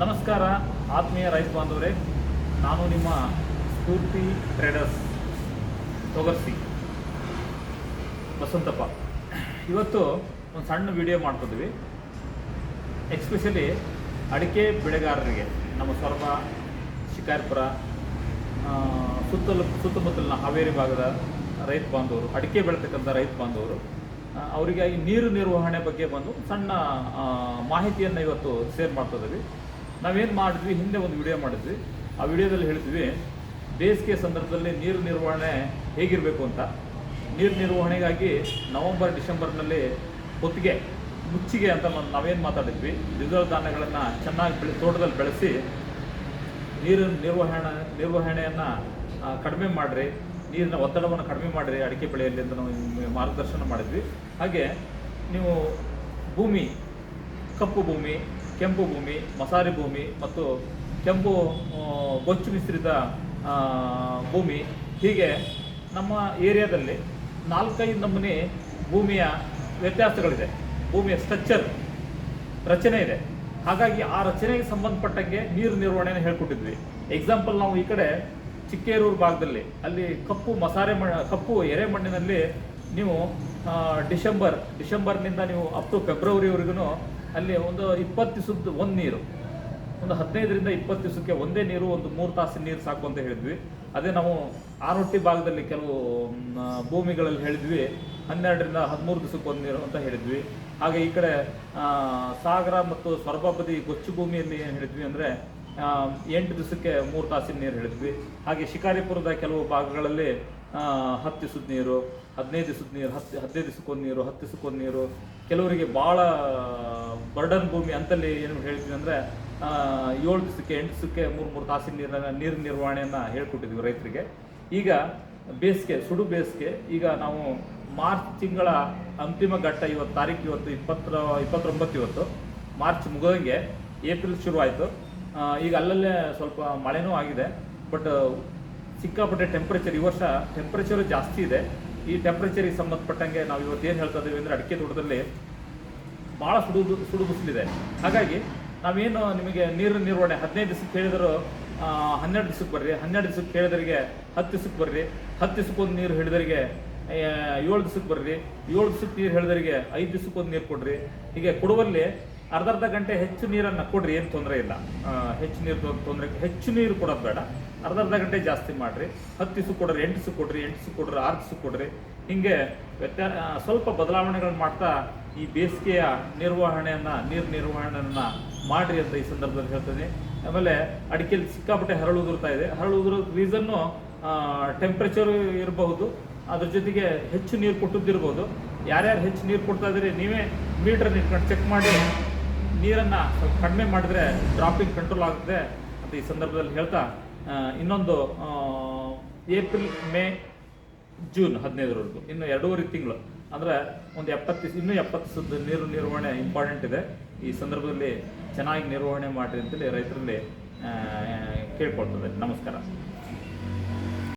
ನಮಸ್ಕಾರ ಆತ್ಮೀಯ ರೈತ ಬಾಂಧವರೇ, ನಾನು ನಿಮ್ಮ ಸ್ಫೂರ್ತಿ ಟ್ರೇಡರ್ಸ್ ತೊಗರ್ಸಿ ವಸಂತಪ್ಪ. ಇವತ್ತು ಒಂದು ಸಣ್ಣ ವಿಡಿಯೋ ಮಾಡ್ತಿದ್ವಿ. ಎಕ್ಸ್ಪೆಷಲಿ ಅಡಿಕೆ ಬೆಳೆಗಾರರಿಗೆ, ನಮ್ಮ ಸೊರಬ, ಶಿಕಾರಿಪುರ, ಸುತ್ತಮುತ್ತಲಿನ ಹಾವೇರಿ ಭಾಗದ ರೈತ ಬಾಂಧವರು, ಅಡಿಕೆ ಬೆಳತಕ್ಕಂಥ ರೈತ ಬಾಂಧವರು, ಅವರಿಗಾಗಿ ನೀರು ನಿರ್ವಹಣೆ ಬಗ್ಗೆ ಒಂದು ಸಣ್ಣ ಮಾಹಿತಿಯನ್ನು ಇವತ್ತು ಶೇರ್ ಮಾಡ್ತಿದ್ದೀವಿ. ನಾವೇನು ಮಾಡಿದ್ವಿ, ಹಿಂದೆ ಒಂದು ವಿಡಿಯೋ ಮಾಡಿದ್ವಿ. ಆ ವಿಡಿಯೋದಲ್ಲಿ ಹೇಳಿದ್ವಿ ಬೇಸಿಗೆ ಸಂದರ್ಭದಲ್ಲಿ ನೀರು ನಿರ್ವಹಣೆ ಹೇಗಿರಬೇಕು ಅಂತ. ನೀರು ನಿರ್ವಹಣೆಗಾಗಿ ನವಂಬರ್ ಡಿಸೆಂಬರ್ನಲ್ಲಿ ಹೊತ್ತಿಗೆ ಮುಚ್ಚಿಗೆ ಅಂತ ನಾವೇನು ಮಾತಾಡಿದ್ವಿ, ದ್ವಿದಳ ಧಾನ್ಯಗಳನ್ನು ಚೆನ್ನಾಗಿ ತೋಟದಲ್ಲಿ ಬೆಳೆಸಿ ನೀರಿನ ನಿರ್ವಹಣೆಯನ್ನು ಕಡಿಮೆ ಮಾಡಿರಿ, ನೀರಿನ ಒತ್ತಡವನ್ನು ಕಡಿಮೆ ಮಾಡಿರಿ ಅಡಿಕೆ ಬೆಳೆಯಲ್ಲಿ ಅಂತ ನಾವು ಮಾರ್ಗದರ್ಶನ ಮಾಡಿದ್ವಿ. ಹಾಗೆ ನೀವು ಭೂಮಿ, ಕಪ್ಪು ಭೂಮಿ, ಕೆಂಪು ಭೂಮಿ, ಮಸಾರಿ ಭೂಮಿ ಮತ್ತು ಕೆಂಪು ಗೊಚ್ಚು ಮಿಶ್ರಿತ ಭೂಮಿ, ಹೀಗೆ ನಮ್ಮ ಏರಿಯಾದಲ್ಲಿ 4-5 ನಮೂನೆ ಭೂಮಿಯ ವ್ಯತ್ಯಾಸಗಳಿದೆ. ಭೂಮಿಯ ಸ್ಟ್ರಕ್ಚರ್, ರಚನೆ ಇದೆ. ಹಾಗಾಗಿ ಆ ರಚನೆಗೆ ಸಂಬಂಧಪಟ್ಟಂಗೆ ನೀರು ನಿರ್ವಹಣೆಯನ್ನು ಹೇಳ್ಕೊಟ್ಟಿದ್ವಿ. ಎಕ್ಸಾಂಪಲ್, ನಾವು ಈ ಕಡೆ ಚಿಕ್ಕೇರೂರು ಭಾಗದಲ್ಲಿ ಅಲ್ಲಿ ಕಪ್ಪು ಎರೆಮಣ್ಣಿನಲ್ಲಿ ನೀವು ಡಿಸೆಂಬರ್ನಿಂದ ನೀವು ಅಪ್ ಟು ಫೆಬ್ರವರಿವರೆಗೂ ಅಲ್ಲಿ ಒಂದು 20 ದಿವಸದ ಒಂದು ನೀರು, ಒಂದು 15ರಿಂದ 20 ದಿವಸಕ್ಕೆ ಒಂದೇ ನೀರು, ಒಂದು 3 ತಾಸಿನ ನೀರು ಸಾಕು ಅಂತ ಹೇಳಿದ್ವಿ. ಅದೇ ನಾವು ಆನೊಟ್ಟಿ ಭಾಗದಲ್ಲಿ ಕೆಲವು ಭೂಮಿಗಳಲ್ಲಿ ಹೇಳಿದ್ವಿ 12ರಿಂದ 13 ದಿವಸಕ್ಕೆ ಒಂದು ನೀರು ಅಂತ ಹೇಳಿದ್ವಿ. ಹಾಗೆ ಈ ಕಡೆ ಸಾಗರ ಮತ್ತು ಸೊರಬ ಬದಿ ಗೊಚ್ಚು ಭೂಮಿಯಲ್ಲಿ ಏನು ಹೇಳಿದ್ವಿ ಅಂದರೆ 8 ದಿವಸಕ್ಕೆ 3 ತಾಸಿನ ನೀರು ಹೇಳಿದ್ವಿ. ಹಾಗೆ ಶಿಕಾರಿಪುರದ ಕೆಲವು ಭಾಗಗಳಲ್ಲಿ 10 ದಿವಸದ ನೀರು, 15 ದಿವಸದ ನೀರು, 15 ದಿವಸಕ್ಕೊಂದು ನೀರು, 10 ದಿವಸಕ್ಕೊಂದು ನೀರು. ಕೆಲವರಿಗೆ ಭಾಳ ಬರ್ಡನ್ ಭೂಮಿ ಅಂತಲ್ಲಿ ಏನು ಹೇಳ್ತೀವಿ ಅಂದರೆ 7 ದಿವಸಕ್ಕೆ 8 ದಿವಸಕ್ಕೆ 3 ತಾಸಿನ ನೀರಿನ ನಿರ್ವಹಣೆಯನ್ನು ಹೇಳ್ಕೊಟ್ಟಿದ್ವಿ ರೈತರಿಗೆ. ಈಗ ಬೇಸಿಗೆ, ಸುಡು ಬೇಸಿಗೆ, ಈಗ ನಾವು ಮಾರ್ಚ್ ತಿಂಗಳ ಅಂತಿಮ ಘಟ್ಟ. ಇವತ್ತು ತಾರೀಕು, ಇವತ್ತು 29 ಇವತ್ತು. ಮಾರ್ಚ್ ಮುಗಿದಂಗೆ ಏಪ್ರಿಲ್ ಶುರುವಾಯಿತು. ಈಗ ಅಲ್ಲಲ್ಲೇ ಸ್ವಲ್ಪ ಮಳೆನೂ ಆಗಿದೆ. ಬಟ್ ಸಿಕ್ಕಾಪಟ್ಟೆ ಟೆಂಪ್ರೇಚರ್, ಈ ವರ್ಷ ಟೆಂಪ್ರೇಚರು ಜಾಸ್ತಿ ಇದೆ. ಈ ಟೆಂಪ್ರೇಚರಿಗೆ ಸಂಬಂಧಪಟ್ಟಂಗೆ ನಾವು ಇವತ್ತೇನು ಹೇಳ್ತಾ ಇದ್ದೀವಿ ಅಂದರೆ, ಅಡಿಕೆ ತೋಟದಲ್ಲಿ ಭಾಳ ಸುಡು ಬಿಸಿಲಿದೆ. ಹಾಗಾಗಿ ನಾವೇನು ನಿಮಗೆ ನೀರಿನ ನಿರ್ವಹಣೆ 15 ದಿವಸಕ್ಕೆ ಹೇಳಿದ್ರು 12 ದಿವಸಕ್ಕೆ ಬರ್ರಿ, 12 ದಿವಸಕ್ಕೆ ಹೇಳಿದರಿಗೆ 10 ದಿವಸಕ್ಕೆ ಬರ್ರಿ, 10 ದಿವಸಕ್ಕೊಂದು ನೀರು ಹೇಳಿದರಿಗೆ 7 ದಿವಸಕ್ಕೆ ಬರ್ರಿ, 7 ದಿವಸಕ್ಕೆ ನೀರು ಹೇಳಿದರಿಗೆ 5 ದಿವಸಕ್ಕೊಂದು ನೀರು ಕೊಡ್ರಿ. ಹೀಗೆ ಕೊಡುವಲ್ಲಿ ಅರ್ಧ ಗಂಟೆ ಹೆಚ್ಚು ನೀರನ್ನು ಕೊಡ್ರಿ, ಏನು ತೊಂದರೆ ಇಲ್ಲ. ಹೆಚ್ಚು ನೀರು ಕೊಡೋದು ಬೇಡ, ಅರ್ಧ ಗಂಟೆ ಜಾಸ್ತಿ ಮಾಡಿರಿ. 10 ದಿವಸಕ್ಕೆ ಕೊಡ್ರಿ, 8 ದಿವಸಕ್ಕೆ ಕೊಡ್ರಿ, 8 ದಿವಸಕ್ಕೆ ಕೊಡ್ರಿ, 6 ದಿವಸಕ್ಕೆ ಕೊಡ್ರಿ. ಹೀಗೆ ಸ್ವಲ್ಪ ಬದಲಾವಣೆಗಳನ್ನ ಮಾಡ್ತಾ ಈ ಬೇಸಿಗೆಯ ನೀರು ನಿರ್ವಹಣೆಯನ್ನು ಮಾಡಿರಿ ಅಂತ ಈ ಸಂದರ್ಭದಲ್ಲಿ ಹೇಳ್ತೀನಿ. ಆಮೇಲೆ ಅಡಿಕೆಯಲ್ಲಿ ಸಿಕ್ಕಾಪಟ್ಟೆ ಹರಳು ಉದುರ್ತಾ ಇದೆ. ಹರಳು ಉದುರೋ ರೀಸನ್ನು ಟೆಂಪ್ರೇಚರ್ ಇರಬಹುದು, ಅದ್ರ ಜೊತೆಗೆ ಹೆಚ್ಚು ನೀರು ಕೊಟ್ಟದ್ದಿರ್ಬೋದು. ಯಾರ್ಯಾರು ಹೆಚ್ಚು ನೀರು ಕೊಡ್ತಾ ಇದ್ದೀರಿ ನೀವೇ ಮೀಟರ್ನ ಇಟ್ಕೊಂಡು ಚೆಕ್ ಮಾಡಿ ನೀರನ್ನು ಸ್ವಲ್ಪ ಕಡಿಮೆ ಮಾಡಿದ್ರೆ ಡ್ರಾಪಿಂಗ್ ಕಂಟ್ರೋಲ್ ಆಗುತ್ತೆ ಅಂತ ಈ ಸಂದರ್ಭದಲ್ಲಿ ಹೇಳ್ತಾ, ಇನ್ನೊಂದು ಏಪ್ರಿಲ್, ಮೇ, ಜೂನ್ 15ರವರೆಗೂ ಇನ್ನು 2.5 ತಿಂಗಳು, ಅಂದರೆ ಒಂದು 70 ದಿವಸದ ನೀರು ನಿರ್ವಹಣೆ ಇಂಪಾರ್ಟೆಂಟ್ ಇದೆ. ಈ ಸಂದರ್ಭದಲ್ಲಿ ಚೆನ್ನಾಗಿ ನಿರ್ವಹಣೆ ಮಾಡಿರಿ ಅಂತೇಳಿ ರೈತರಲ್ಲಿ ಕೇಳ್ಕೊಳ್ತದೆ. ನಮಸ್ಕಾರ.